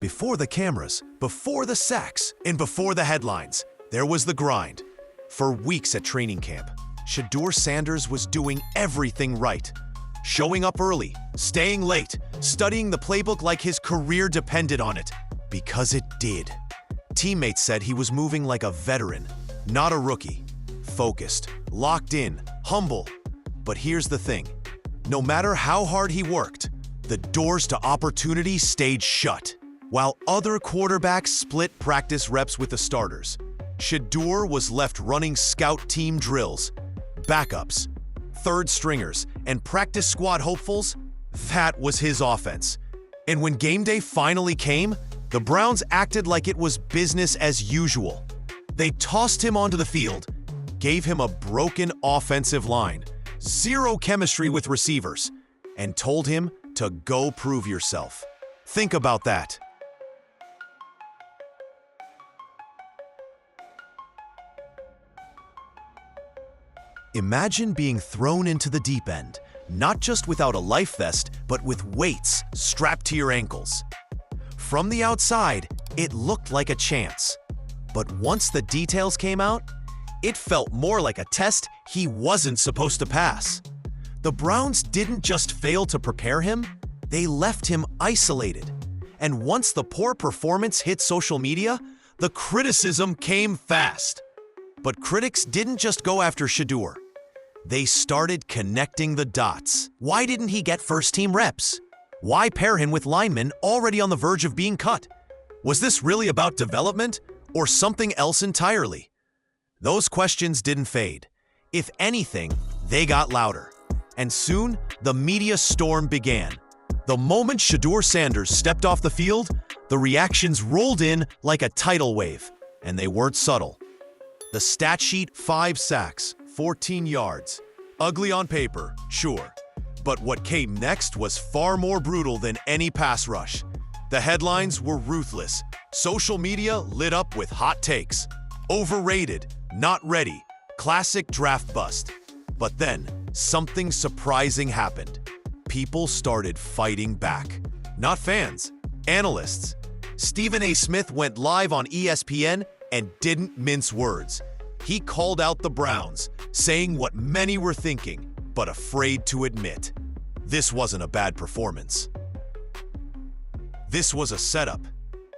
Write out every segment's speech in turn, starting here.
Before the cameras, before the sacks, and before the headlines, there was the grind. For weeks at training camp, Shedeur Sanders was doing everything right. Showing up early, staying late, studying the playbook like his career depended on it. Because it did. Teammates said he was moving like a veteran, not a rookie. Focused, locked in, humble. But here's the thing. No matter how hard he worked, the doors to opportunity stayed shut. While other quarterbacks split practice reps with the starters, Shedeur was left running scout team drills, backups, third stringers, and practice squad hopefuls. That was his offense. And when game day finally came, the Browns acted like it was business as usual. They tossed him onto the field, gave him a broken offensive line, zero chemistry with receivers, and told him to go prove yourself. Think about that. Imagine being thrown into the deep end, not just without a life vest, but with weights strapped to your ankles. From the outside, it looked like a chance. But once the details came out, it felt more like a test he wasn't supposed to pass. The Browns didn't just fail to prepare him, they left him isolated. And once the poor performance hit social media, the criticism came fast. But critics didn't just go after Shedeur. They started connecting the dots. Why didn't he get first-team reps? Why pair him with linemen already on the verge of being cut? Was this really about development or something else entirely? Those questions didn't fade. If anything, they got louder. And soon, the media storm began. The moment Shedeur Sanders stepped off the field, the reactions rolled in like a tidal wave, and they weren't subtle. The stat sheet: 5 sacks, 14 yards. Ugly on paper, sure. But what came next was far more brutal than any pass rush. The headlines were ruthless. Social media lit up with hot takes. Overrated, not ready, classic draft bust. But then, something surprising happened. People started fighting back. Not fans, analysts. Stephen A. Smith went live on ESPN and didn't mince words. He called out the Browns, saying what many were thinking, but afraid to admit. This wasn't a bad performance. This was a setup.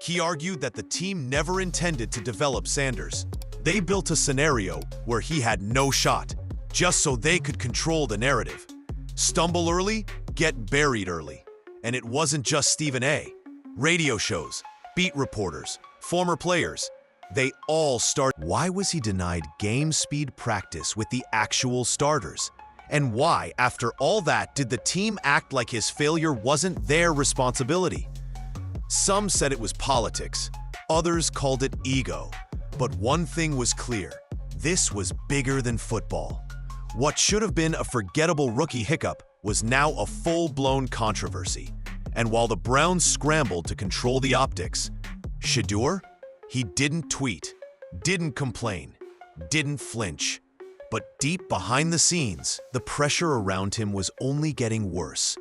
He argued that the team never intended to develop Sanders. They built a scenario where he had no shot, just so they could control the narrative. Stumble early, get buried early. And it wasn't just Stephen A. Radio shows, beat reporters, former players, they all started. Why was he denied game speed practice with the actual starters? And why, after all that, did the team act like his failure wasn't their responsibility? Some said it was politics, others called it ego. But one thing was clear: this was bigger than football. What should have been a forgettable rookie hiccup was now a full-blown controversy. And while the Browns scrambled to control the optics, Shedeur, he didn't tweet, didn't complain, didn't flinch. But deep behind the scenes, the pressure around him was only getting worse.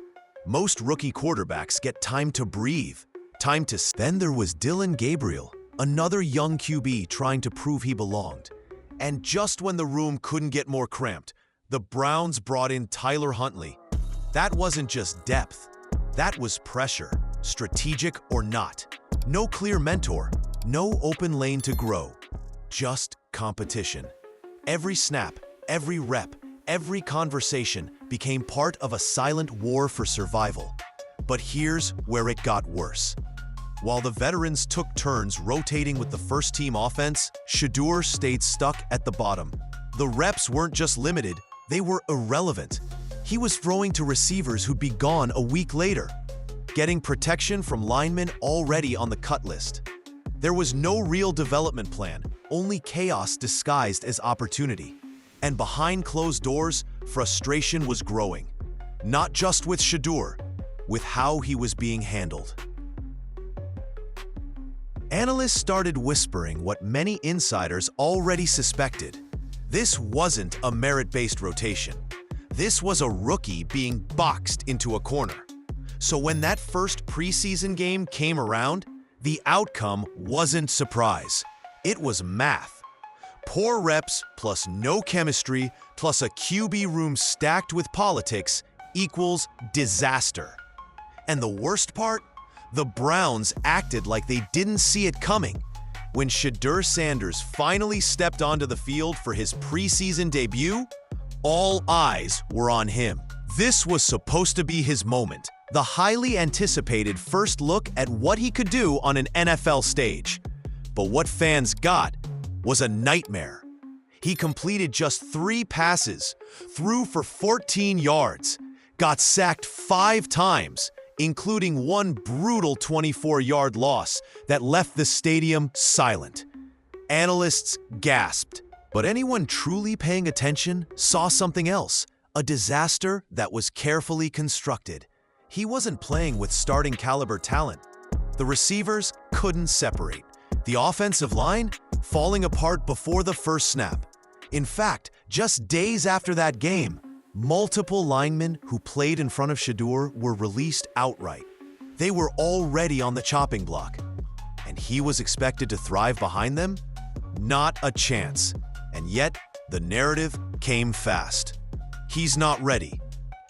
Most rookie quarterbacks get time to breathe, time to... Then there was Dillon Gabriel, another young QB trying to prove he belonged. And just when the room couldn't get more cramped, the Browns brought in Tyler Huntley. That wasn't just depth. That was pressure, strategic or not. No clear mentor, no open lane to grow. Just competition. Every snap, every rep, every conversation became part of a silent war for survival. But here's where it got worse. While the veterans took turns rotating with the first-team offense, Shedeur stayed stuck at the bottom. The reps weren't just limited, they were irrelevant. He was throwing to receivers who'd be gone a week later, getting protection from linemen already on the cut list. There was no real development plan, only chaos disguised as opportunity. And behind closed doors, frustration was growing. Not just with Shedeur, with how he was being handled. Analysts started whispering what many insiders already suspected. This wasn't a merit-based rotation. This was a rookie being boxed into a corner. So when that first preseason game came around, The outcome wasn't surprise. It was math. Poor reps plus no chemistry plus a QB room stacked with politics equals disaster. And the worst part? The Browns acted like they didn't see it coming. When Shedeur Sanders finally stepped onto the field for his preseason debut, all eyes were on him. This was supposed to be his moment, the highly anticipated first look at what he could do on an NFL stage. But what fans got was a nightmare. He completed just 3 passes, threw for 14 yards, got sacked 5 times, including one brutal 24-yard loss that left the stadium silent. Analysts gasped, but anyone truly paying attention saw something else, a disaster that was carefully constructed. He wasn't playing with starting caliber talent. The receivers couldn't separate. The offensive line falling apart before the first snap. In fact, just days after that game, multiple linemen who played in front of Shedeur were released outright. They were already on the chopping block. And he was expected to thrive behind them? Not a chance. And yet, the narrative came fast. He's not ready.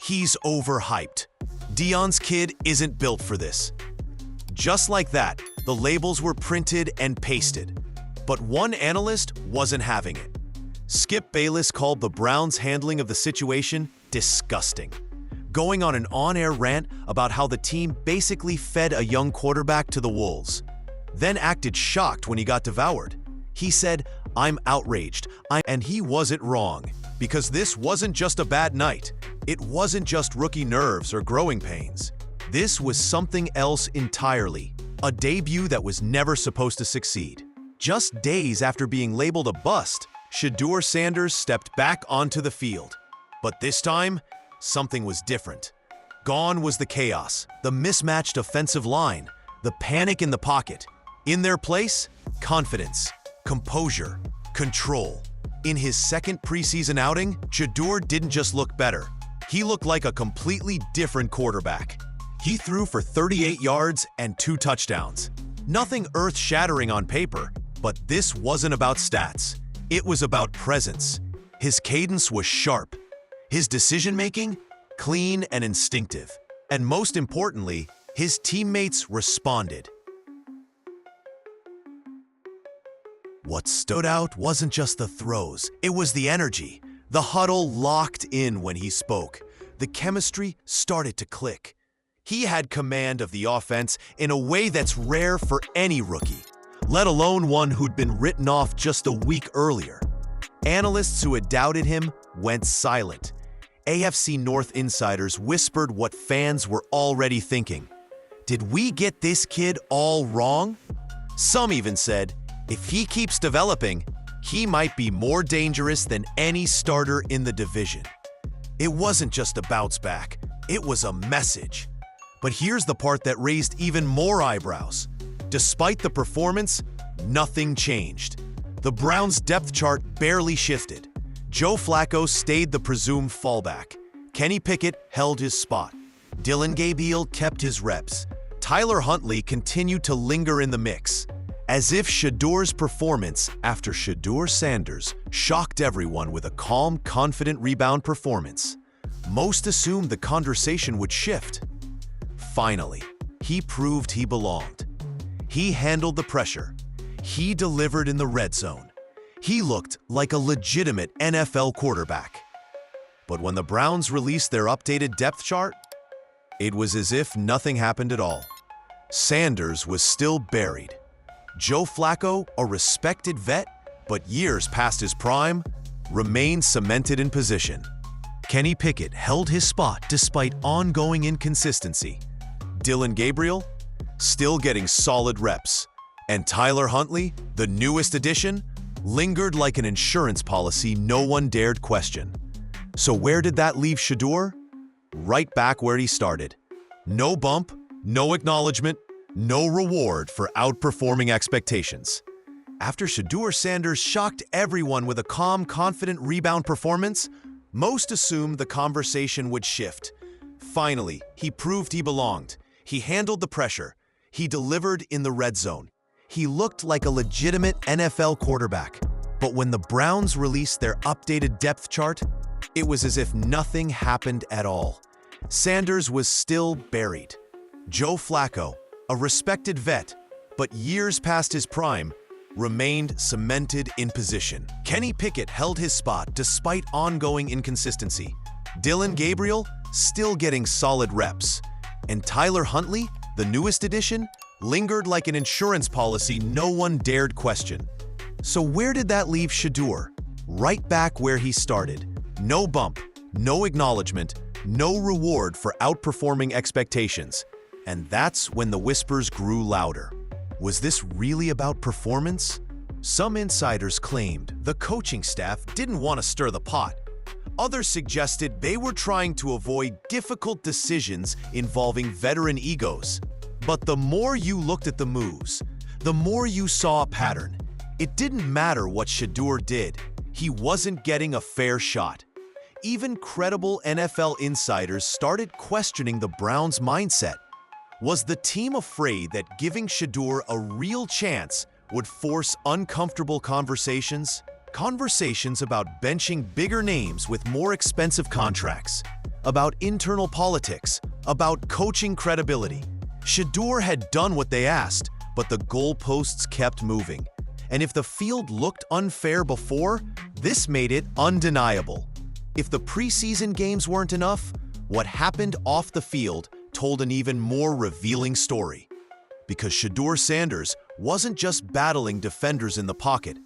He's overhyped. Deion's kid isn't built for this. Just like that, the labels were printed and pasted. But one analyst wasn't having it. Skip Bayless called the Browns' handling of the situation disgusting, going on an on-air rant about how the team basically fed a young quarterback to the wolves, then acted shocked when he got devoured. He said, "I'm outraged," and he wasn't wrong, because this wasn't just a bad night. It wasn't just rookie nerves or growing pains. This was something else entirely, a debut that was never supposed to succeed. Just days after being labeled a bust, Shedeur Sanders stepped back onto the field. But this time, something was different. Gone was the chaos, the mismatched offensive line, the panic in the pocket. In their place, confidence, composure, control. In his second preseason outing, Shedeur didn't just look better. He looked like a completely different quarterback. He threw for 38 yards and 2 touchdowns. Nothing earth-shattering on paper, but this wasn't about stats. It was about presence. His cadence was sharp. His decision-making, clean and instinctive. And most importantly, his teammates responded. What stood out wasn't just the throws, it was the energy. The huddle locked in when he spoke. The chemistry started to click. He had command of the offense in a way that's rare for any rookie, let alone one who'd been written off just a week earlier. Analysts who had doubted him went silent. AFC North insiders whispered what fans were already thinking. Did we get this kid all wrong? Some even said, if he keeps developing, he might be more dangerous than any starter in the division. It wasn't just a bounce back, it was a message. But here's the part that raised even more eyebrows. Despite the performance, nothing changed. The Browns' depth chart barely shifted. Joe Flacco stayed the presumed fallback. Kenny Pickett held his spot. Dillon Gabriel kept his reps. Tyler Huntley continued to linger in the mix. As if Shedeur's performance after Shedeur Sanders shocked everyone with a calm, confident rebound performance. Most assumed the conversation would shift. Finally, he proved he belonged. He handled the pressure. He delivered in the red zone. He looked like a legitimate NFL quarterback. But when the Browns released their updated depth chart, it was as if nothing happened at all. Sanders was still buried. Joe Flacco, a respected vet, but years past his prime, remained cemented in position. Kenny Pickett held his spot despite ongoing inconsistency. Dillon Gabriel, still getting solid reps. And Tyler Huntley, the newest addition, lingered like an insurance policy no one dared question. So where did that leave Shedeur? Right back where he started. No bump, no acknowledgement, no reward for outperforming expectations. After Shedeur Sanders shocked everyone with a calm, confident rebound performance, most assumed the conversation would shift. Finally, he proved he belonged. He handled the pressure. He delivered in the red zone. He looked like a legitimate NFL quarterback. But when the Browns released their updated depth chart, it was as if nothing happened at all. Sanders was still buried. Joe Flacco, a respected vet, but years past his prime, remained cemented in position. Kenny Pickett held his spot despite ongoing inconsistency. Dylan Gabriel still getting solid reps. And Tyler Huntley, the newest addition, lingered like an insurance policy no one dared question. So where did that leave Shedeur? Right back where he started. No bump, no acknowledgement, no reward for outperforming expectations. And that's when the whispers grew louder. Was this really about performance? Some insiders claimed the coaching staff didn't want to stir the pot. Others suggested they were trying to avoid difficult decisions involving veteran egos. But the more you looked at the moves, the more you saw a pattern. It didn't matter what Shedeur did. He wasn't getting a fair shot. Even credible NFL insiders started questioning the Browns' mindset. Was the team afraid that giving Shedeur a real chance would force uncomfortable conversations? Conversations about benching bigger names with more expensive contracts, about internal politics, about coaching credibility. Shedeur had done what they asked, but the goalposts kept moving. And if the field looked unfair before, this made it undeniable. If the preseason games weren't enough, what happened off the field told an even more revealing story. Because Shedeur Sanders wasn't just battling defenders in the pocket.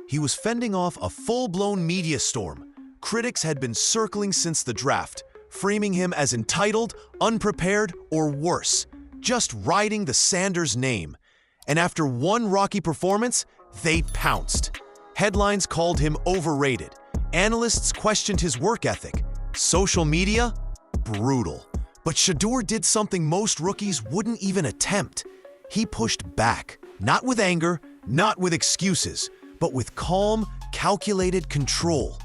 He was fending off a full-blown media storm. Critics had been circling since the draft, framing him as entitled, unprepared, or worse, just riding the Sanders name. And after one rocky performance, they pounced. Headlines called him overrated. Analysts questioned his work ethic. Social media? Brutal. But Shedeur did something most rookies wouldn't even attempt. He pushed back, not with anger, not with excuses, but with calm, calculated control.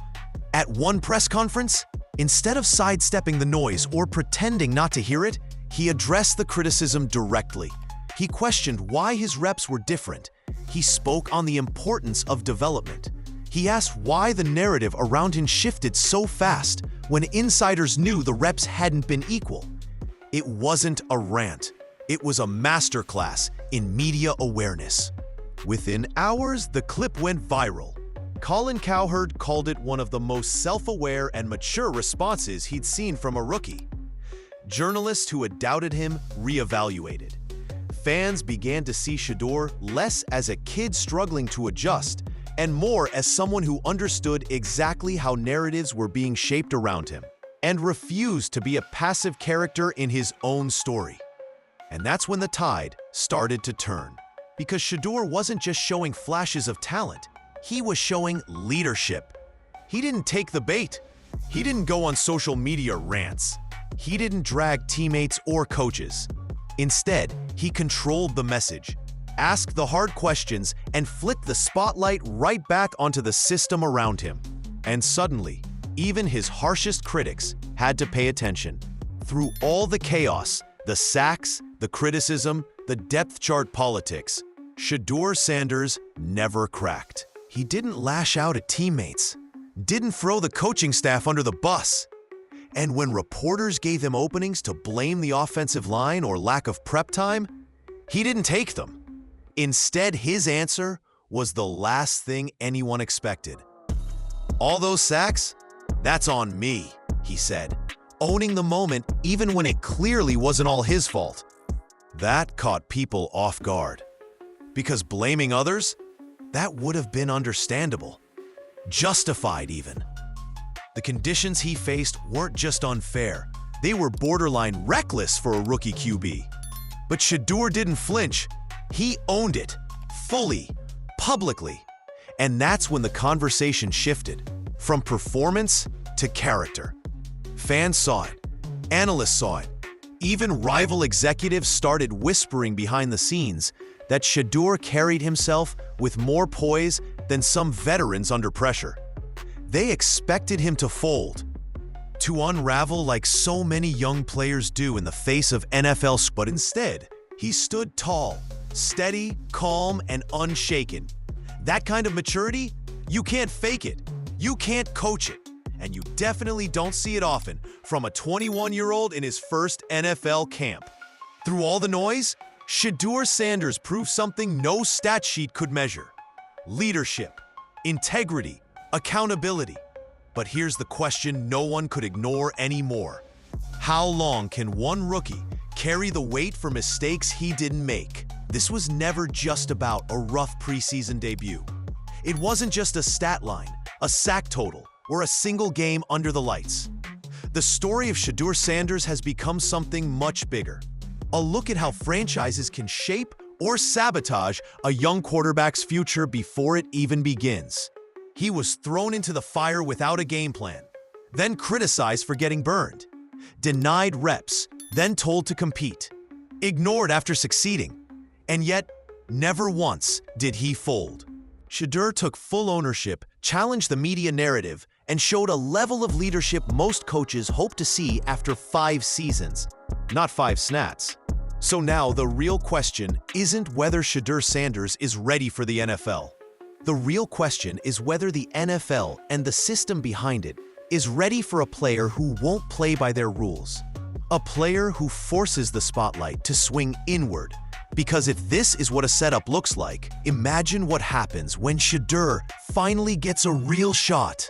At one press conference, instead of sidestepping the noise or pretending not to hear it, he addressed the criticism directly. He questioned why his reps were different. He spoke on the importance of development. He asked why the narrative around him shifted so fast when insiders knew the reps hadn't been equal. It wasn't a rant. It was a masterclass in media awareness. Within hours, the clip went viral. Colin Cowherd called it one of the most self-aware and mature responses he'd seen from a rookie. Journalists who had doubted him reevaluated. Fans began to see Shedeur less as a kid struggling to adjust and more as someone who understood exactly how narratives were being shaped around him and refused to be a passive character in his own story. And that's when the tide started to turn. Because Shedeur wasn't just showing flashes of talent, he was showing leadership. He didn't take the bait. He didn't go on social media rants. He didn't drag teammates or coaches. Instead, he controlled the message, asked the hard questions, and flipped the spotlight right back onto the system around him. And suddenly, even his harshest critics had to pay attention. Through all the chaos, the sacks, the criticism, the depth chart politics, Shedeur Sanders never cracked. He didn't lash out at teammates, didn't throw the coaching staff under the bus. And when reporters gave him openings to blame the offensive line or lack of prep time, he didn't take them. Instead, his answer was the last thing anyone expected. All those sacks? That's on me, he said, owning the moment even when it clearly wasn't all his fault. That caught people off guard. Because blaming others? That would have been understandable. Justified even. The conditions he faced weren't just unfair, they were borderline reckless for a rookie QB. But Shedeur didn't flinch. He owned it, fully, publicly. And that's when the conversation shifted, from performance to character. Fans saw it, analysts saw it, even rival executives started whispering behind the scenes that Shedeur carried himself with more poise than some veterans under pressure. They expected him to fold, to unravel like so many young players do in the face of NFL, but instead, he stood tall, steady, calm, and unshaken. That kind of maturity, you can't fake it, you can't coach it, and you definitely don't see it often from a 21-year-old in his first NFL camp. Through all the noise, Shedeur Sanders proved something no stat sheet could measure: leadership, integrity, accountability. But here's the question no one could ignore anymore. How long can one rookie carry the weight for mistakes he didn't make? This was never just about a rough preseason debut. It wasn't just a stat line, a sack total, or a single game under the lights. The story of Shedeur Sanders has become something much bigger. A look at how franchises can shape or sabotage a young quarterback's future before it even begins. He was thrown into the fire without a game plan, then criticized for getting burned, denied reps, then told to compete, ignored after succeeding, and yet never once did he fold. Shedeur took full ownership, challenged the media narrative, and showed a level of leadership most coaches hope to see after 5 seasons, not 5 snats. So now the real question isn't whether Shedeur Sanders is ready for the NFL. The real question is whether the NFL and the system behind it is ready for a player who won't play by their rules. A player who forces the spotlight to swing inward. Because if this is what a setup looks like, imagine what happens when Shedeur finally gets a real shot.